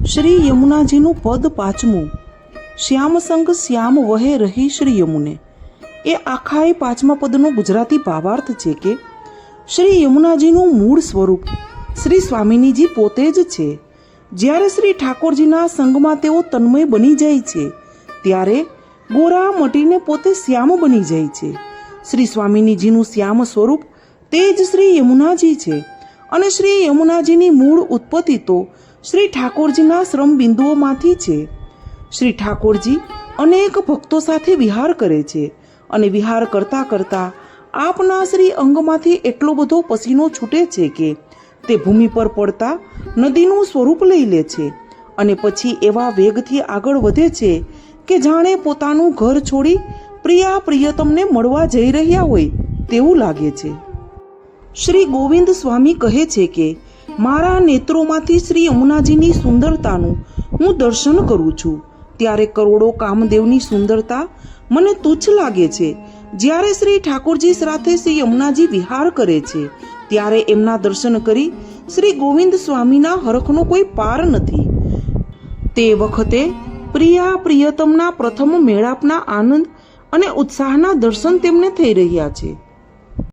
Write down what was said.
શ્રી યમુનાજીનું પદ પાંચમું, શ્યામ સંગ શ્યામ વહે રહી શ્રી યમુને. એ આખા એ પાંચમા પદનો ગુજરાતી ભાવાર્થ છે કે શ્રી યમુનાજીનું મૂળ સ્વરૂપ શ્રી સ્વામિનીજી પોતે જ છે. જ્યારે શ્રી ઠાકોરજીના સંગમાં તેઓ તન્મય બની જાય છે ત્યારે ગોરા મટીને પોતે શ્યામ બની જાય છે. શ્રી સ્વામિનીજીનું શ્યામ સ્વરૂપ તે જ શ્રી યમુનાજી છે અને શ્રી યમુનાજીની મૂળ ઉત્પત્તિ તો શ્રી ઠાકોરજીના શ્રમ બિંદુઓમાંથી છે. શ્રી ઠાકોરજી અનેક ભક્તો સાથે વિહાર કરે છે અને વિહાર કરતા કરતા આપના શ્રી અંગમાંથી એટલો બધો પસીનો છૂટે છે કે તે ભૂમિ પર પડતા નદીનું સ્વરૂપ લઈ લે છે અને પછી એવા વેગથી આગળ વધે છે કે જાણે પોતાનું ઘર છોડી પ્રિયતમને મળવા જઈ રહ્યા હોય તેવું લાગે છે. શ્રી ગોવિંદ સ્વામી કહે છે કે મારા નેત્રોમાંથી શ્રી યમુનાજીની સુંદરતાનું હું દર્શન કરું છું ત્યારે કરોડો કામદેવની સુંદરતા મને તુચ્છ લાગે છે. જ્યારે શ્રી ઠાકોરજી સાથે શ્રી યમુનાજી વિહાર કરે છે ત્યારે એમના દર્શન કરી શ્રી ગોવિંદ સ્વામીના હરખનો કોઈ પાર નથી. તે વખતે પ્રિયતમના પ્રથમ મેળાપના આનંદ અને ઉત્સાહના દર્શન તેમને થઈ રહ્યા છે.